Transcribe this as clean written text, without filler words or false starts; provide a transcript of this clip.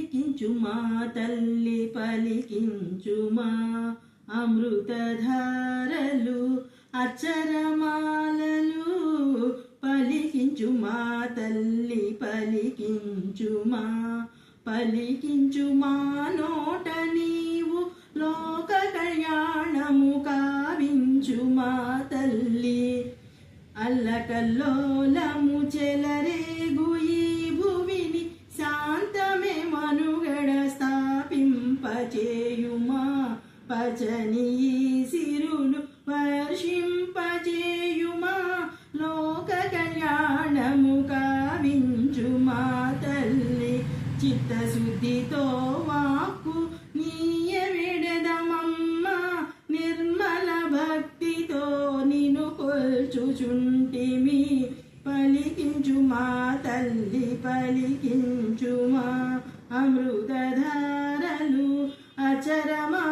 పలికించుమా తల్లి పలికించుమా అమృతధారలు అక్షరమాలలు పలికించుమా తల్లి పలికించుమా పలికించుమా నోట నీవు లోక కళ్యాణము కావించుమా తల్లి అల్లకల్లోలము చెలరేగు ఈ భూమిని శాంతమే మనుగడ స్థాపింపచేయుమా పచని సిరులు వర్షింపచేయుమా లోక కళ్యాణము కావించుమా తల్లి చిత్తశుద్ధితో వాక్కు నీయవిడదమమ్మ నిర్మల భక్తితో నిన్ను కొల్చుచుంటిమి పలికించుమా తల్లి పలికించుమా అమృతధారలు అచరమా